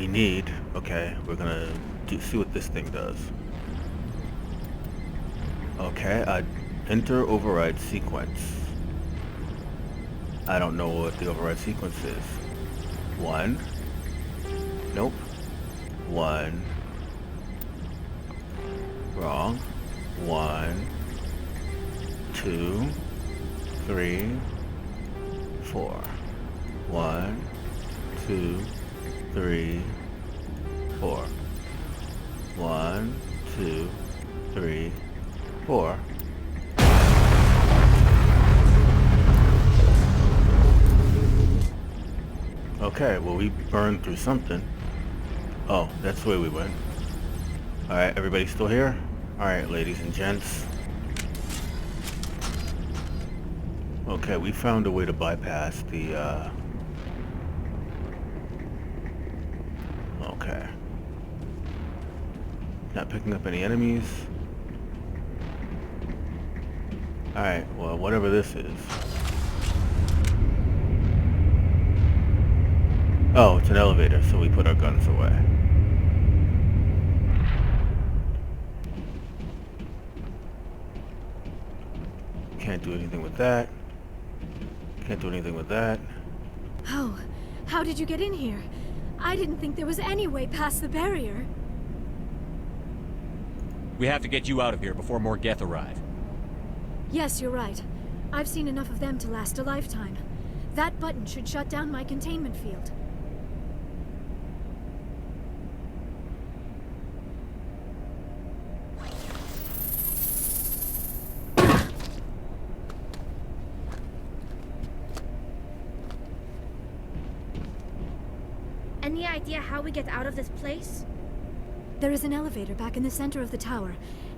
we need. Okay, we're gonna see what this thing does. Okay, enter override sequence. I don't know what the override sequence is. 1. Nope. 1. Wrong. 1, 2, 3, 4. 1, 2, 3, 4. 1, 2, 3, 4. Okay, well, we burned through something. Oh, that's the way we went. Alright, everybody still here? Alright, ladies and gents. Okay, we found a way to bypass the, Okay. Not picking up any enemies. Alright, well, whatever this is. Oh, it's an elevator, so we put our guns away. Can't do anything with that. Can't do anything with that. Oh, how did you get in here? I didn't think there was any way past the barrier. We have to get you out of here before more Geth arrive. Yes, you're right. I've seen enough of them to last a lifetime. That button should shut down my containment field. Any idea how we get out of this place? There is an elevator back in the center of the tower.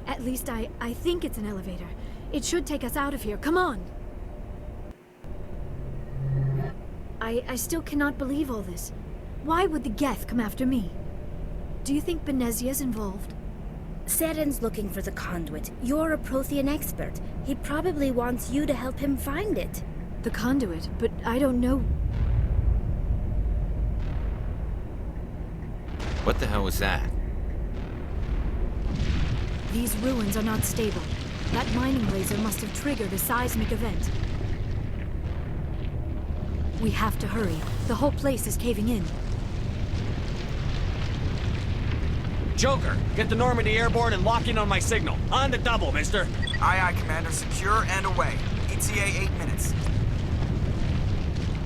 At least I think it's an elevator. It should take us out of here. Come on! I still cannot believe all this. Why would the Geth come after me? Do you think Benezia's involved? Seren's looking for the conduit. You're a Prothean expert. He probably wants you to help him find it. The conduit? But I don't know... What the hell was that? These ruins are not stable. That mining laser must have triggered a seismic event. We have to hurry. The whole place is caving in. Joker, get the Normandy airborne and lock in on my signal. On the double, mister. Aye, aye, Commander. Secure and away. ETA 8 minutes.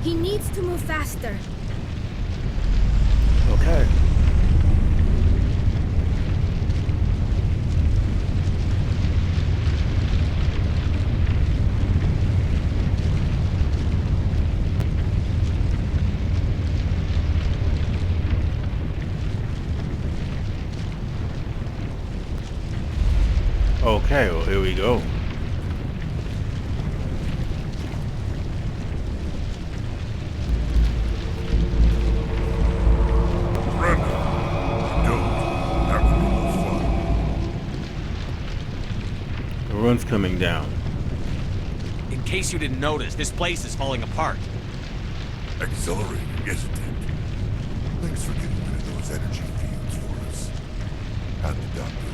He needs to move faster. Okay. Okay, well, here we go. The run's coming down. In case you didn't notice, this place is falling apart. Exhilarating, isn't it? Thanks for getting rid of those energy fields for us. Hand the doctor over.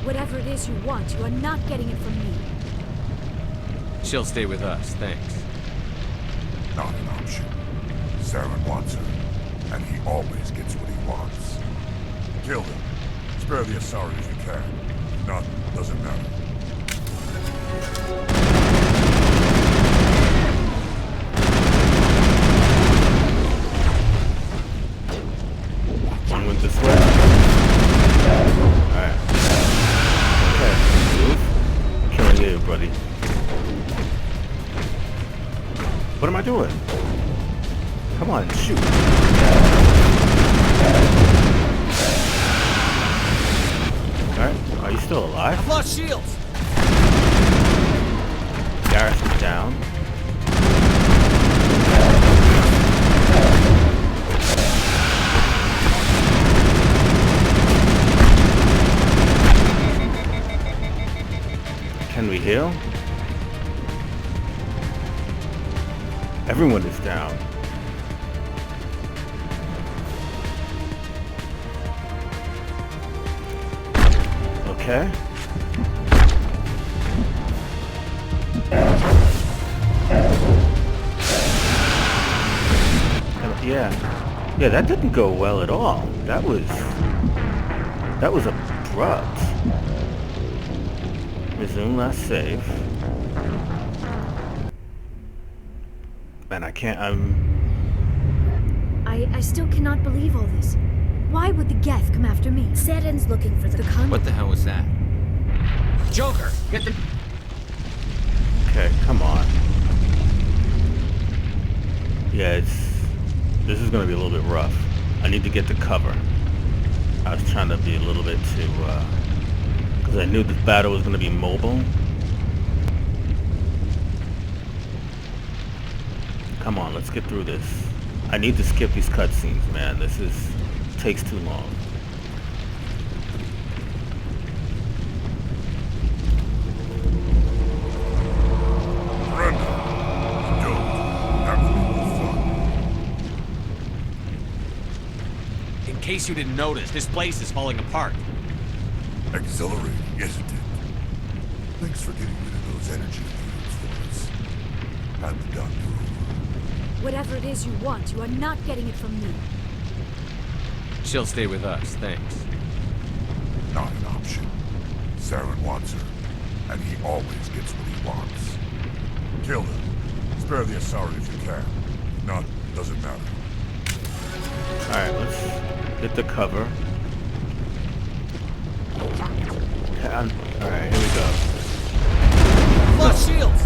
Whatever it is you want, you are not getting it from me. She'll stay with us, thanks. Not an option. Saren wants her, and he always gets what he wants. Kill him. Spare the Asari if you can. If not, doesn't matter. One went this way. Alright. Okay, move. I'm killing you, buddy. What am I doing? Come on, shoot. Alright, are you still alive? I've lost shields! Garrison's down. Can we heal? Everyone is down. Okay. Yeah. Yeah, that didn't go well at all. That was abrupt. Resume last save. Man, I still cannot believe all this. Why would the Geth come after me? Saren's looking for the conduit. What the hell was that? Joker, get the... Okay, come on. Yeah, this is gonna be a little bit rough. I need to get to cover. I was trying to be a little bit too, because I knew this battle was gonna be mobile. Come on, let's get through this. I need to skip these cutscenes, man. This takes too long. In case you didn't notice, this place is falling apart. Exhilarating, isn't it? Thanks for getting rid of those energy fields for us. Hand the doctor over. Whatever it is you want, you are not getting it from me. She'll stay with us, thanks. Not an option. Saren wants her, and he always gets what he wants. Kill her. Spare the Asari if you can. If not, doesn't matter. Alright, let's get the cover. Alright, here we go. Flush shields!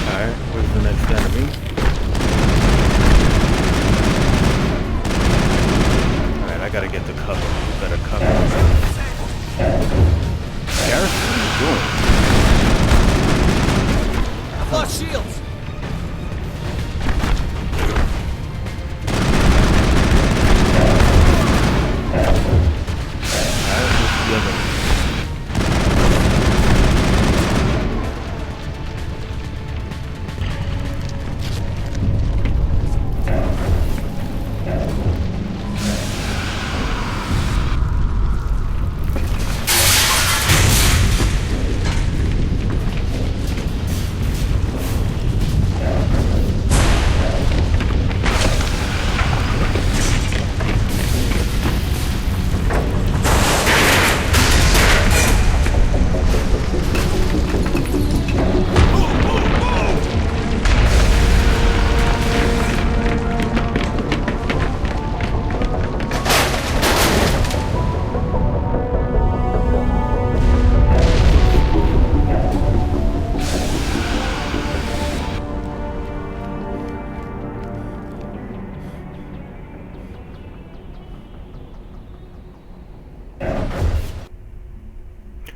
Alright, where's the next enemy? Alright, I gotta get the cover. Better cover. Garrison, what are you doing? Flush shields!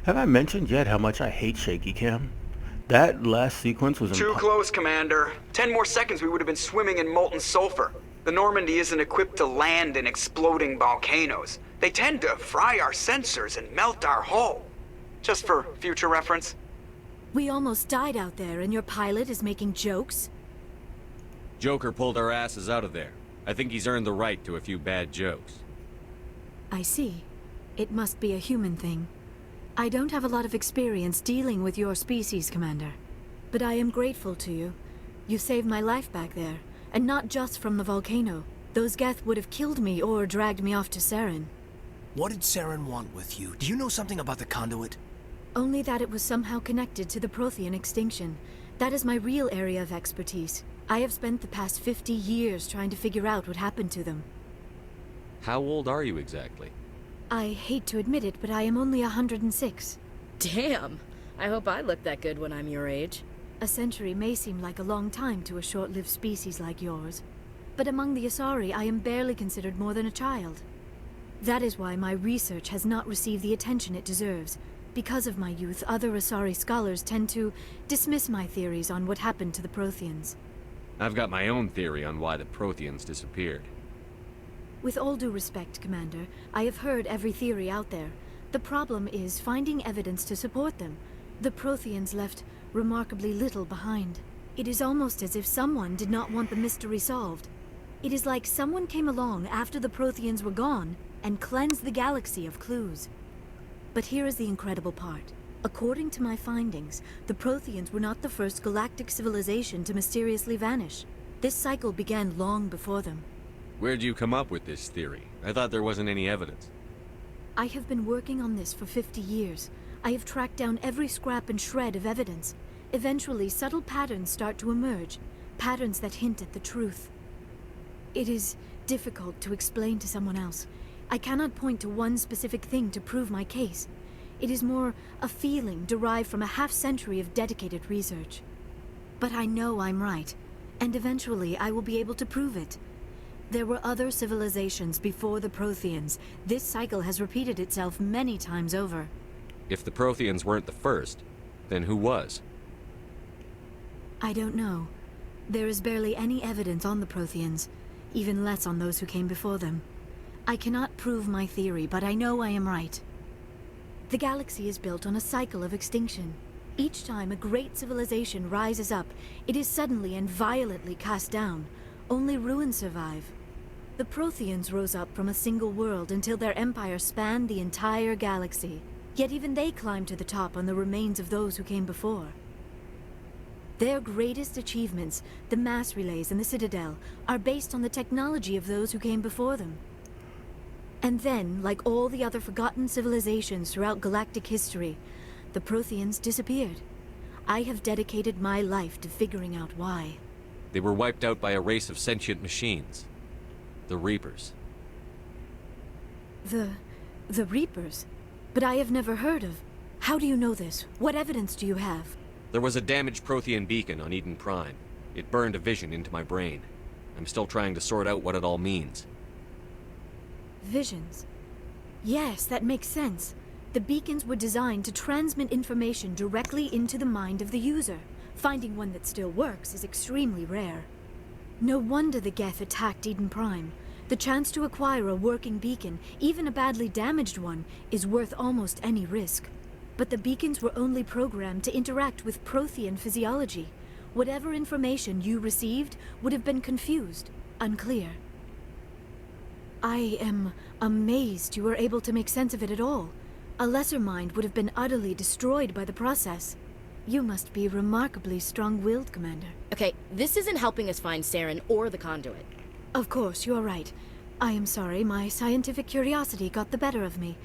Have I mentioned yet how much I hate shaky cam? That last sequence was Too close, Commander. 10 more seconds we would have been swimming in molten sulfur. The Normandy isn't equipped to land in exploding volcanoes. They tend to fry our sensors and melt our hull. Just for future reference. We almost died out there, and your pilot is making jokes? Joker pulled our asses out of there. I think he's earned the right to a few bad jokes. I see. It must be a human thing. I don't have a lot of experience dealing with your species, Commander. But I am grateful to you. You saved my life back there, and not just from the volcano. Those Geth would have killed me or dragged me off to Saren. What did Saren want with you? Do you know something about the conduit? Only that it was somehow connected to the Prothean extinction. That is my real area of expertise. I have spent the past 50 years trying to figure out what happened to them. How old are you exactly? I hate to admit it, but I am only 106. Damn! I hope I look that good when I'm your age. A century may seem like a long time to a short-lived species like yours. But among the Asari, I am barely considered more than a child. That is why my research has not received the attention it deserves. Because of my youth, other Asari scholars tend to dismiss my theories on what happened to the Protheans. I've got my own theory on why the Protheans disappeared. With all due respect, Commander, I have heard every theory out there. The problem is finding evidence to support them. The Protheans left remarkably little behind. It is almost as if someone did not want the mystery solved. It is like someone came along after the Protheans were gone and cleansed the galaxy of clues. But here is the incredible part. According to my findings, the Protheans were not the first galactic civilization to mysteriously vanish. This cycle began long before them. Where'd you come up with this theory? I thought there wasn't any evidence. I have been working on this for 50 years. I have tracked down every scrap and shred of evidence. Eventually, subtle patterns start to emerge, patterns that hint at the truth. It is difficult to explain to someone else. I cannot point to one specific thing to prove my case. It is more a feeling derived from a half-century of dedicated research. But I know I'm right, and eventually I will be able to prove it. There were other civilizations before the Protheans. This cycle has repeated itself many times over. If the Protheans weren't the first, then who was? I don't know. There is barely any evidence on the Protheans, even less on those who came before them. I cannot prove my theory, but I know I am right. The galaxy is built on a cycle of extinction. Each time a great civilization rises up, it is suddenly and violently cast down. Only ruins survive. The Protheans rose up from a single world until their empire spanned the entire galaxy. Yet even they climbed to the top on the remains of those who came before. Their greatest achievements, the mass relays and the Citadel, are based on the technology of those who came before them. And then, like all the other forgotten civilizations throughout galactic history, the Protheans disappeared. I have dedicated my life to figuring out why. They were wiped out by a race of sentient machines. The Reapers. The Reapers? But I have never heard of... How do you know this? What evidence do you have? There was a damaged Prothean beacon on Eden Prime. It burned a vision into my brain. I'm still trying to sort out what it all means. Visions. Yes, that makes sense. The beacons were designed to transmit information directly into the mind of the user. Finding one that still works is extremely rare. No wonder the Geth attacked Eden Prime. The chance to acquire a working beacon, even a badly damaged one, is worth almost any risk. But the beacons were only programmed to interact with Prothean physiology. Whatever information you received would have been confused, unclear. I am amazed you were able to make sense of it at all. A lesser mind would have been utterly destroyed by the process. You must be remarkably strong-willed, Commander. Okay, this isn't helping us find Saren or the conduit. Of course, you are right. I am sorry, my scientific curiosity got the better of me.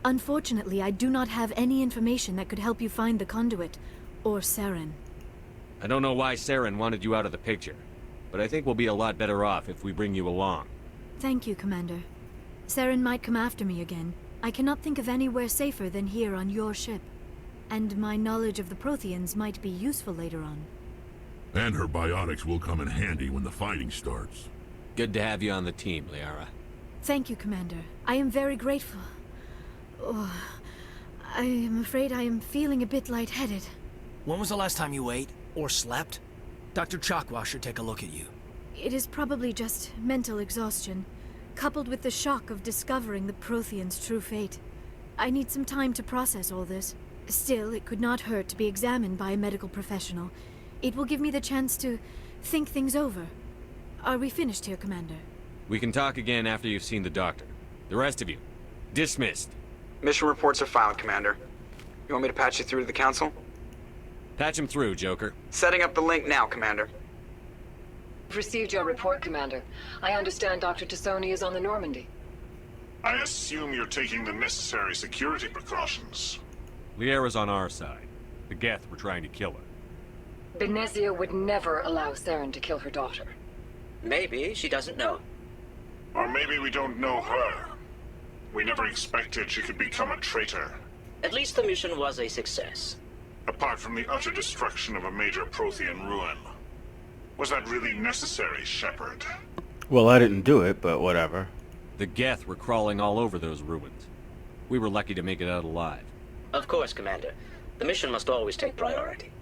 Unfortunately, I do not have any information that could help you find the conduit, or Saren. I don't know why Saren wanted you out of the picture, but I think we'll be a lot better off if we bring you along. Thank you, Commander. Saren might come after me again. I cannot think of anywhere safer than here on your ship. And my knowledge of the Protheans might be useful later on. And her biotics will come in handy when the fighting starts. Good to have you on the team, Liara. Thank you, Commander. I am very grateful. Oh, I am afraid I am feeling a bit lightheaded. When was the last time you ate or slept? Dr. Chakwa should take a look at you. It is probably just mental exhaustion, coupled with the shock of discovering the Protheans' true fate. I need some time to process all this. Still, it could not hurt to be examined by a medical professional. It will give me the chance to think things over. Are we finished here, Commander? We can talk again after you've seen the doctor. The rest of you, dismissed. Mission reports are filed, Commander. You want me to patch you through to the Council? Patch him through, Joker. Setting up the link now, Commander. Received your report, Commander. I understand Dr. Tassoni is on the Normandy. I assume you're taking the necessary security precautions. Liara's on our side. The Geth were trying to kill her. Benezia would never allow Saren to kill her daughter. Maybe she doesn't know. Or maybe we don't know her. We never expected she could become a traitor. At least the mission was a success. Apart from the utter destruction of a major Prothean ruin. Was that really necessary, Shepard? Well, I didn't do it, but whatever. The Geth were crawling all over those ruins. We were lucky to make it out alive. Of course, Commander. The mission must always take priority.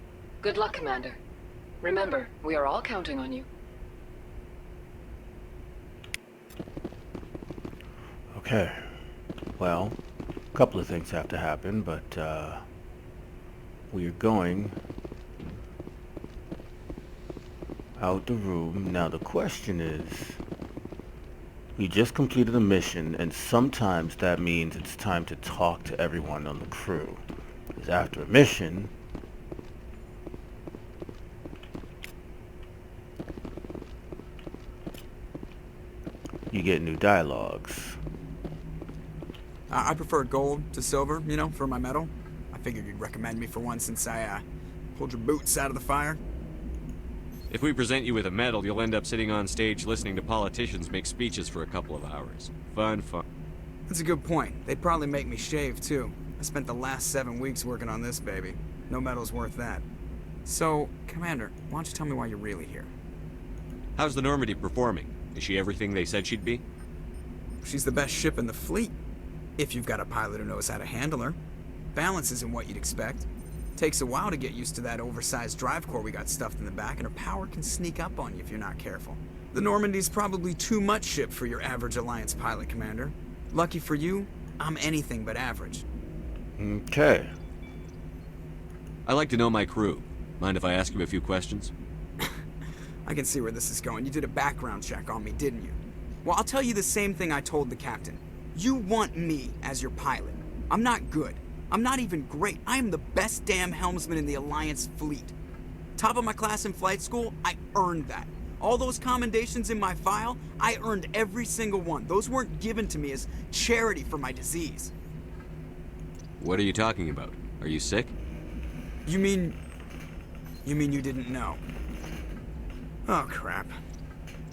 Good luck, Commander. Remember, we are all counting on you. Okay. Well, a couple of things have to happen, but we are going out the room. Now the question is, You just completed a mission, and sometimes that means it's time to talk to everyone on the crew. Because after a mission, you get new dialogues. I prefer gold to silver, you know, for my medal. I figured you'd recommend me for one since I, pulled your boots out of the fire. If we present you with a medal, you'll end up sitting on stage listening to politicians make speeches for a couple of hours. Fun. That's a good point. They'd probably make me shave, too. I spent the last 7 weeks working on this baby. No medal's worth that. So, Commander, why don't you tell me why you're really here? How's the Normandy performing? Is she everything they said she'd be? She's the best ship in the fleet. If you've got a pilot who knows how to handle her. Balance isn't what you'd expect. Takes a while to get used to that oversized drive core we got stuffed in the back, and her power can sneak up on you if you're not careful. The Normandy's probably too much ship for your average Alliance pilot, Commander. Lucky for you, I'm anything but average. Okay. I like to know my crew. Mind if I ask you a few questions? I can see where this is going. You did a background check on me, didn't you? Well, I'll tell you the same thing I told the captain. You want me as your pilot. I'm not good. I'm not even great. I am the best damn helmsman in the Alliance fleet. Top of my class in flight school, I earned that. All those commendations in my file, I earned every single one. Those weren't given to me as charity for my disease. What are you talking about? Are you sick? You mean you didn't know? Oh, crap.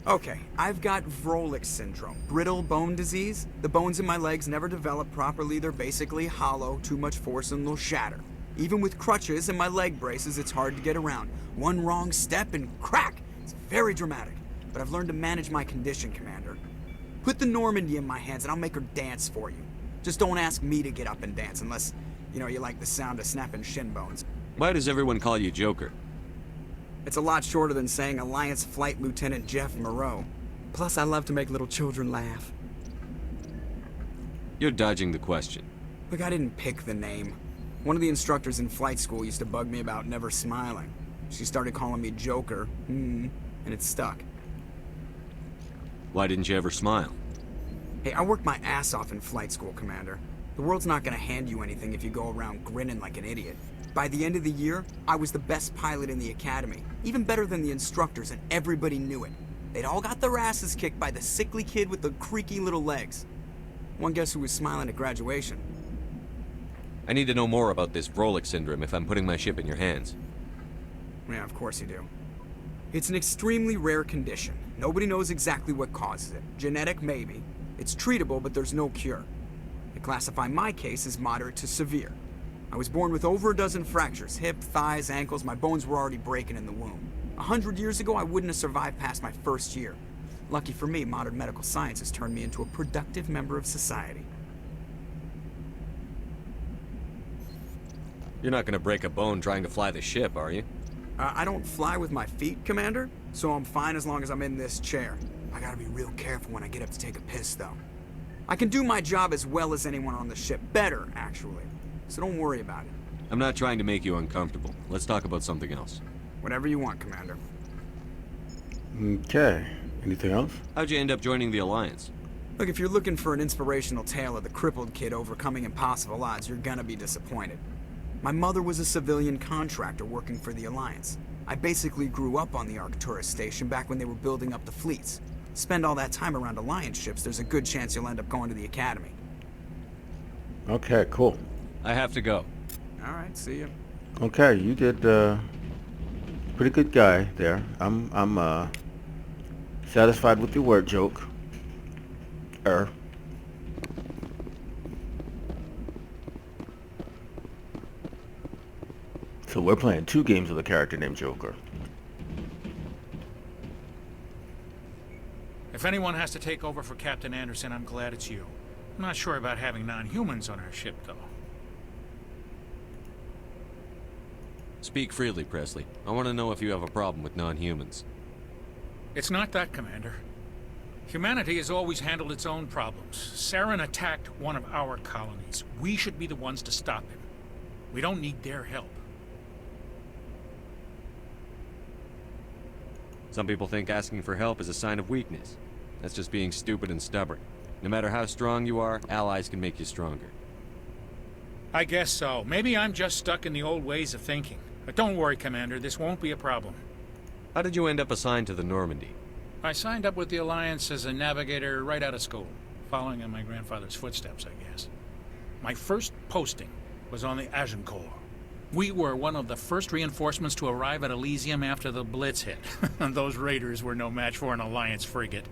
Okay, I've got Vrolik syndrome, brittle bone disease. The bones in my legs never develop properly. They're basically hollow, too much force and they'll shatter. Even with crutches and my leg braces, it's hard to get around. One wrong step and crack! It's very dramatic. But I've learned to manage my condition, Commander. Put the Normandy in my hands and I'll make her dance for you. Just don't ask me to get up and dance unless, you like the sound of snapping shin bones. Why does everyone call you Joker? It's a lot shorter than saying Alliance Flight Lieutenant Jeff Moreau. Plus, I love to make little children laugh. You're dodging the question. Look, I didn't pick the name. One of the instructors in flight school used to bug me about never smiling. She started calling me Joker, and it stuck. Why didn't you ever smile? Hey, I worked my ass off in flight school, Commander. The world's not gonna hand you anything if you go around grinning like an idiot. By the end of the year, I was the best pilot in the academy, even better than the instructors, and everybody knew it. They'd all got their asses kicked by the sickly kid with the creaky little legs. One guess who was smiling at graduation? I need to know more about this Vrolik syndrome if I'm putting my ship in your hands. Yeah, of course you do. It's an extremely rare condition. Nobody knows exactly what causes it. Genetic, maybe. It's treatable, but there's no cure. They classify my case as moderate to severe. I was born with over a dozen fractures, hip, thighs, ankles. My bones were already breaking in the womb. 100 years ago, I wouldn't have survived past my first year. Lucky for me, modern medical science has turned me into a productive member of society. You're not gonna break a bone trying to fly the ship, are you? I don't fly with my feet, Commander, so I'm fine as long as I'm in this chair. I gotta be real careful when I get up to take a piss, though. I can do my job as well as anyone on the ship. Better, actually. So don't worry about it. I'm not trying to make you uncomfortable. Let's talk about something else. Whatever you want, Commander. Okay. Anything else? How'd you end up joining the Alliance? Look, if you're looking for an inspirational tale of the crippled kid overcoming impossible odds, you're gonna be disappointed. My mother was a civilian contractor working for the Alliance. I basically grew up on the Arcturus station back when they were building up the fleets. Spend all that time around Alliance ships, there's a good chance you'll end up going to the Academy. Okay, cool. I have to go. Alright, see ya. Okay, you did pretty good guy there. I'm satisfied with your word joke. So we're playing 2 games with a character named Joker. If anyone has to take over for Captain Anderson, I'm glad it's you. I'm not sure about having non-humans on our ship, though. Speak freely, Presley. I want to know if you have a problem with non-humans. It's not that, Commander. Humanity has always handled its own problems. Saren attacked one of our colonies. We should be the ones to stop him. We don't need their help. Some people think asking for help is a sign of weakness. That's just being stupid and stubborn. No matter how strong you are, allies can make you stronger. I guess so. Maybe I'm just stuck in the old ways of thinking. But don't worry, Commander, this won't be a problem. How did you end up assigned to the Normandy? I signed up with the Alliance as a navigator right out of school, following in my grandfather's footsteps, I guess. My first posting was on the Agincourt. We were one of the first reinforcements to arrive at Elysium after the Blitz hit. And those raiders were no match for an Alliance frigate.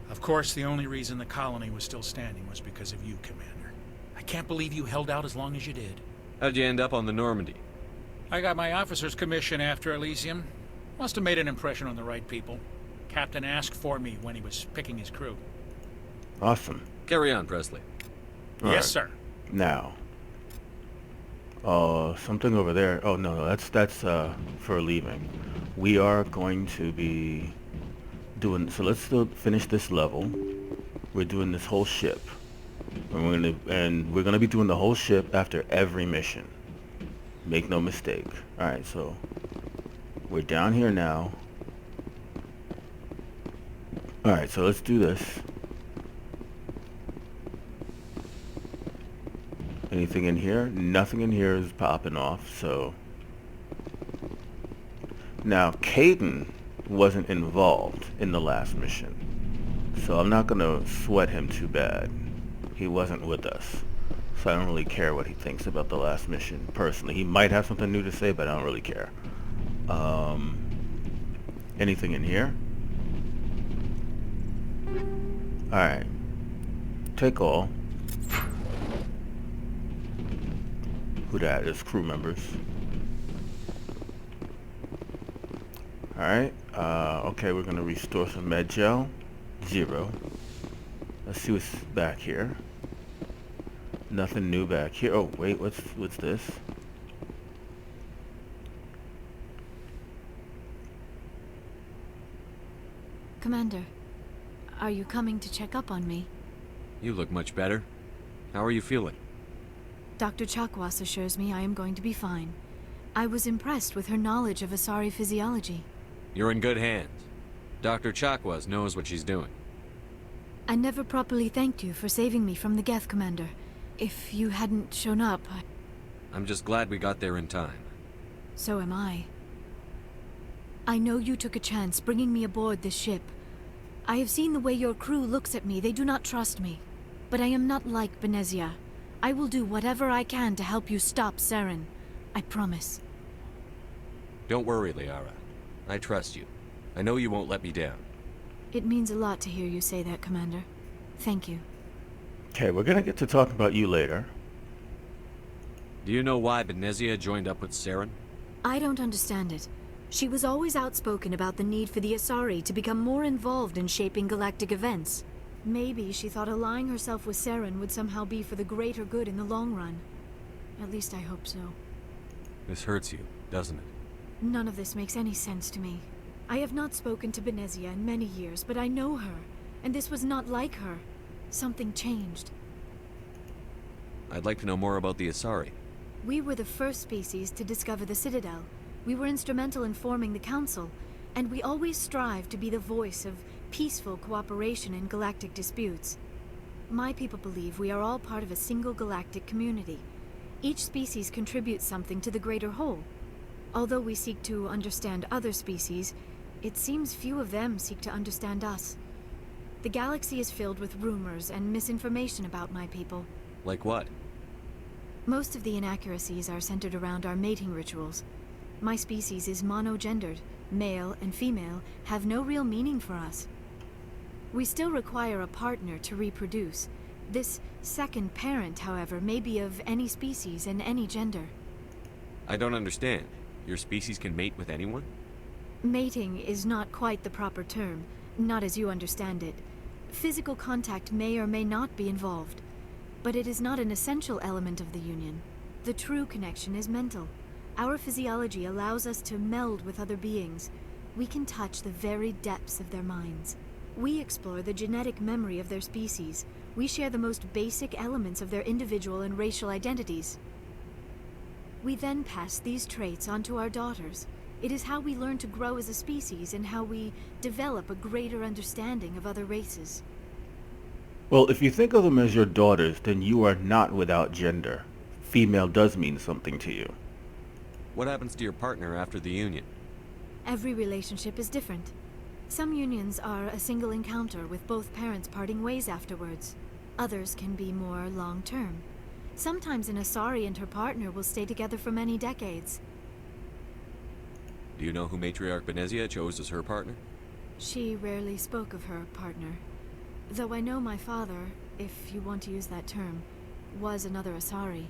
Of course, the only reason the colony was still standing was because of you, Commander. I can't believe you held out as long as you did. How'd you end up on the Normandy? I got my officer's commission after Elysium. Must have made an impression on the right people. Captain asked for me when he was picking his crew. Awesome. Carry on, Presley. All Yes, right. sir. Now. Something over there. Oh, no, that's for leaving. We are going to be doing... So let's still finish this level. We're doing this whole ship. And we're gonna be doing the whole ship after every mission. Make no mistake. Alright, so... We're down here now. Alright, so let's do this. Anything in here? Nothing in here is popping off, so... Now, Caden wasn't involved in the last mission. So I'm not gonna sweat him too bad. He wasn't with us. So I don't really care what he thinks about the last mission, personally. He might have something new to say, but I don't really care. Anything in here? Alright. Take all. Who that is? Crew members. Alright. Okay, we're gonna restore some med gel. 0. Let's see what's back here. Nothing new back here. Oh, wait, what's this? Commander, are you coming to check up on me? You look much better. How are you feeling? Dr. Chakwas assures me I am going to be fine. I was impressed with her knowledge of Asari physiology. You're in good hands. Dr. Chakwas knows what she's doing. I never properly thanked you for saving me from the Geth, Commander. If you hadn't shown up, I'm just glad we got there in time. So am I. I know you took a chance bringing me aboard this ship. I have seen the way your crew looks at me. They do not trust me. But I am not like Benezia. I will do whatever I can to help you stop Saren. I promise. Don't worry, Liara. I trust you. I know you won't let me down. It means a lot to hear you say that, Commander. Thank you. Okay, we're gonna get to talk about you later. Do you know why Benezia joined up with Saren? I don't understand it. She was always outspoken about the need for the Asari to become more involved in shaping galactic events. Maybe she thought allying herself with Saren would somehow be for the greater good in the long run. At least I hope so. This hurts you, doesn't it? None of this makes any sense to me. I have not spoken to Benezia in many years, but I know her, and this was not like her. Something changed. I'd like to know more about the Asari. We were the first species to discover the Citadel. We were instrumental in forming the Council, and we always strive to be the voice of peaceful cooperation in galactic disputes. My people believe we are all part of a single galactic community. Each species contributes something to the greater whole. Although we seek to understand other species, it seems few of them seek to understand us. The galaxy is filled with rumors and misinformation about my people. Like what? Most of the inaccuracies are centered around our mating rituals. My species is monogendered. Male and female have no real meaning for us. We still require a partner to reproduce. This second parent, however, may be of any species and any gender. I don't understand. Your species can mate with anyone? Mating is not quite the proper term, not as you understand it. Physical contact may or may not be involved, but it is not an essential element of the union. The true connection is mental. Our physiology allows us to meld with other beings. We can touch the very depths of their minds. We explore the genetic memory of their species. We share the most basic elements of their individual and racial identities. We then pass these traits onto our daughters. It is how we learn to grow as a species and how we develop a greater understanding of other races. Well, if you think of them as your daughters, then you are not without gender. Female does mean something to you. What happens to your partner after the union? Every relationship is different. Some unions are a single encounter with both parents parting ways afterwards. Others can be more long-term. Sometimes an Asari and her partner will stay together for many decades. Do you know who Matriarch Benezia chose as her partner? She rarely spoke of her partner. Though I know my father, if you want to use that term, was another Asari.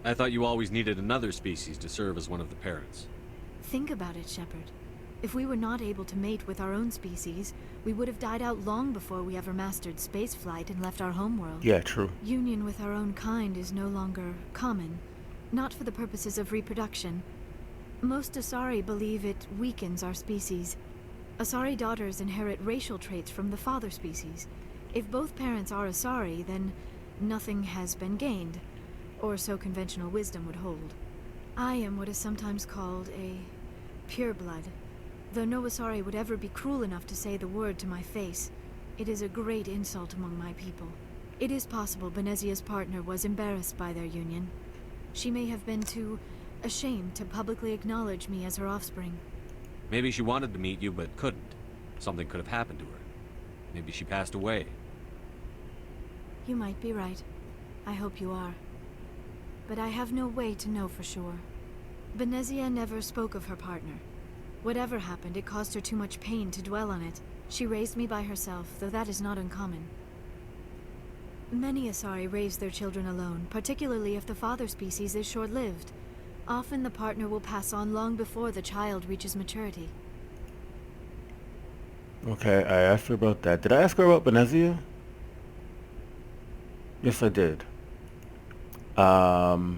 I thought you always needed another species to serve as one of the parents. Think about it, Shepard. If we were not able to mate with our own species, we would have died out long before we ever mastered spaceflight and left our homeworld. Yeah, true. Union with our own kind is no longer common, not for the purposes of reproduction. Most Asari believe it weakens our species. Asari daughters inherit racial traits from the father species. If both parents are Asari, then nothing has been gained, or so conventional wisdom would hold. I am what is sometimes called a pureblood. Though no Asari would ever be cruel enough to say the word to my face, it is a great insult among my people. It is possible Benezia's partner was embarrassed by their union. She may have been too ashamed to publicly acknowledge me as her offspring. Maybe she wanted to meet you, but couldn't. Something could have happened to her. Maybe she passed away. You might be right. I hope you are. But I have no way to know for sure. Benezia never spoke of her partner. Whatever happened, it caused her too much pain to dwell on it. She raised me by herself, though that is not uncommon. Many Asari raise their children alone, particularly if the father species is short-lived. Often the partner will pass on long before the child reaches maturity. Okay, I asked her about that. Did I ask her about Benezia? Yes, I did. You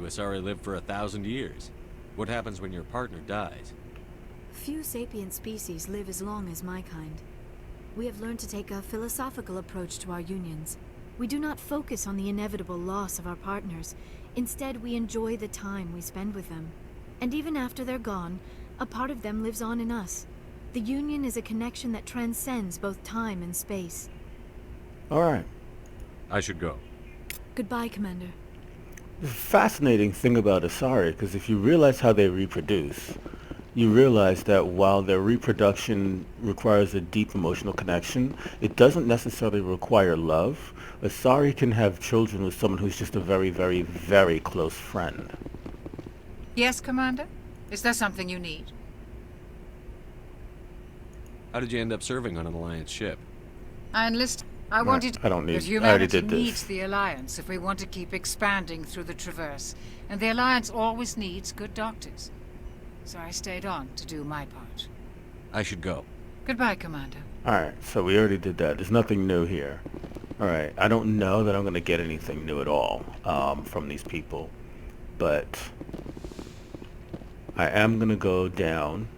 Asari live for 1,000 years. What happens when your partner dies? Few sapient species live as long as my kind. We have learned to take a philosophical approach to our unions. We do not focus on the inevitable loss of our partners. Instead, we enjoy the time we spend with them. And even after they're gone, a part of them lives on in us. The union is a connection that transcends both time and space. All right. I should go. Goodbye, Commander. The fascinating thing about Asari, because if you realize how they reproduce, you realize that while their reproduction requires a deep emotional connection, it doesn't necessarily require love. Asari can have children with someone who's just a very, very, very close friend. Yes, Commander? Is there something you need? How did you end up serving on an Alliance ship? I enlisted. I wanted I don't need. But I already humanity did needs this. the Alliance if we want to keep expanding through the Traverse. And the Alliance always needs good doctors. So I stayed on to do my part. I should go. Goodbye, Commander. Alright, so we already did that. There's nothing new here. Alright, I don't know that I'm going to get anything new at all from these people. But I am going to go down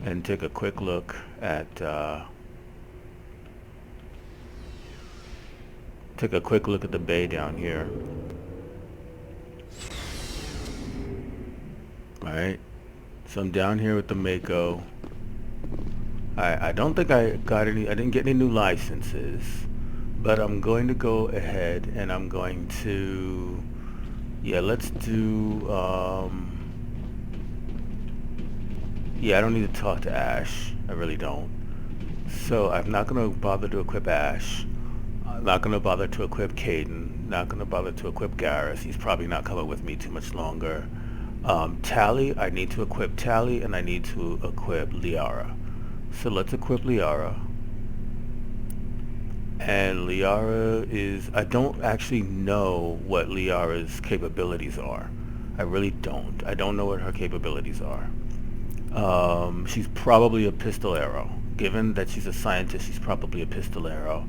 and take a quick look at the bay down here. Alright, so I'm down here with the Mako. I don't think I didn't get any new licenses, but I'm going to go ahead and I'm going to, yeah, let's do, yeah, I don't need to talk to Ash. I really don't. So I'm not going to bother to equip Ash. I'm not going to bother to equip Caden. Not going to bother to equip Garrus. He's probably not coming with me too much longer. Tally, I need to equip Tally, and I need to equip Liara. So let's equip Liara. And Liara is... I don't actually know what Liara's capabilities are. I really don't. I don't know what her capabilities are. She's probably a pistol arrow. Given that she's a scientist, she's probably a pistol arrow.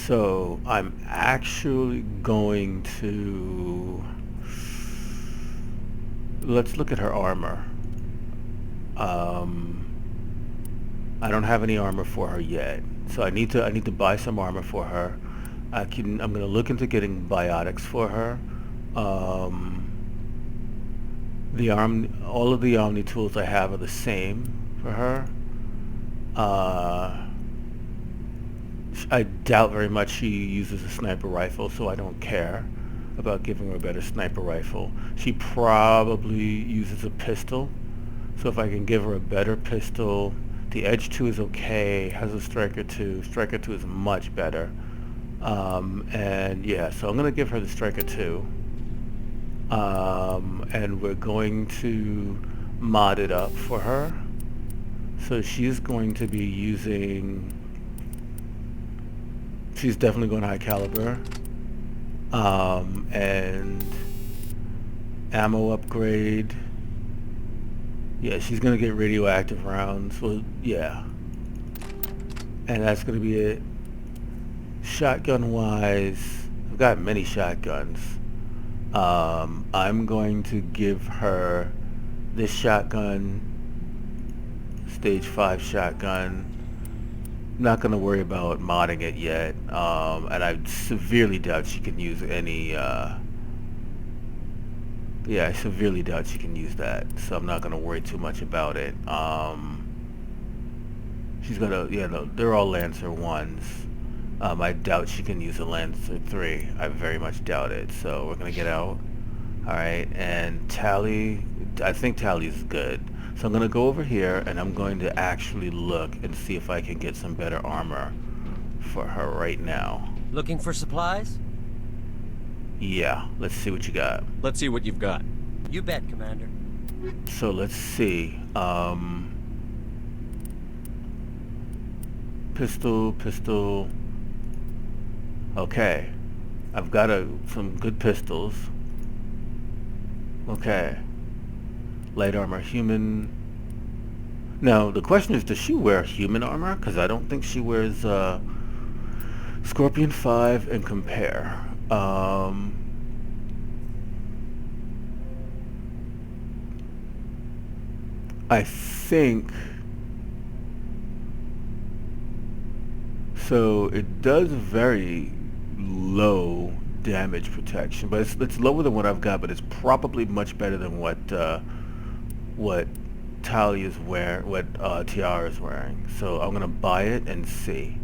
So I'm actually going to... Let's look at her armor. I don't have any armor for her yet, so I need to buy some armor for her. I'm gonna look into getting biotics for her. All of the Omni tools I have are the same for her. I doubt very much she uses a sniper rifle, so I don't care about giving her a better sniper rifle. She probably uses a pistol, so if I can give her a better pistol, the Edge 2 is okay, has a Striker 2. Striker 2 is much better. And yeah, so I'm going to give her the Striker 2. And we're going to mod it up for her. So she's going to be using... She's definitely going high caliber. And ammo upgrade. Yeah, she's going to get radioactive rounds. Well, yeah. And that's going to be it. Shotgun-wise, I've got many shotguns. I'm going to give her this shotgun, stage 5 shotgun. I'm not going to worry about modding it yet. And I severely doubt she can use any... yeah, I severely doubt she can use that, so I'm not going to worry too much about it. She's going to... Yeah, no, they're all Lancer 1s. I doubt she can use a Lancer 3. I very much doubt it. So we're going to get out. Alright, and Tally... I think Tally is good. So I'm going to go over here, and I'm going to actually look and see if I can get some better armor for her right now. Looking for supplies? Yeah, let's see what you got. Let's see what you've got. You bet, Commander. So let's see. Pistol. Okay. I've got some good pistols. Okay. Light armor, human. Now, the question is, does she wear human armor? Because I don't think she wears Scorpion 5 and compare. I think... So it does very low damage protection, but it's lower than what I've got, but it's probably much better than what Talia's wearing, what Tiara's wearing. So I'm gonna buy it and see.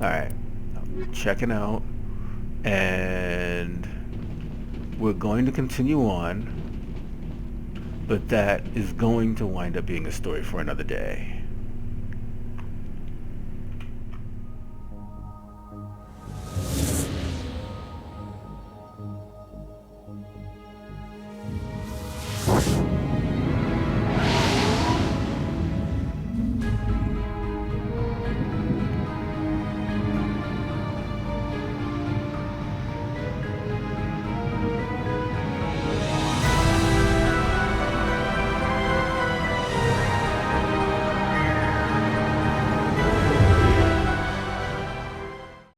Alright, I'm checking out, and we're going to continue on, but that is going to wind up being a story for another day.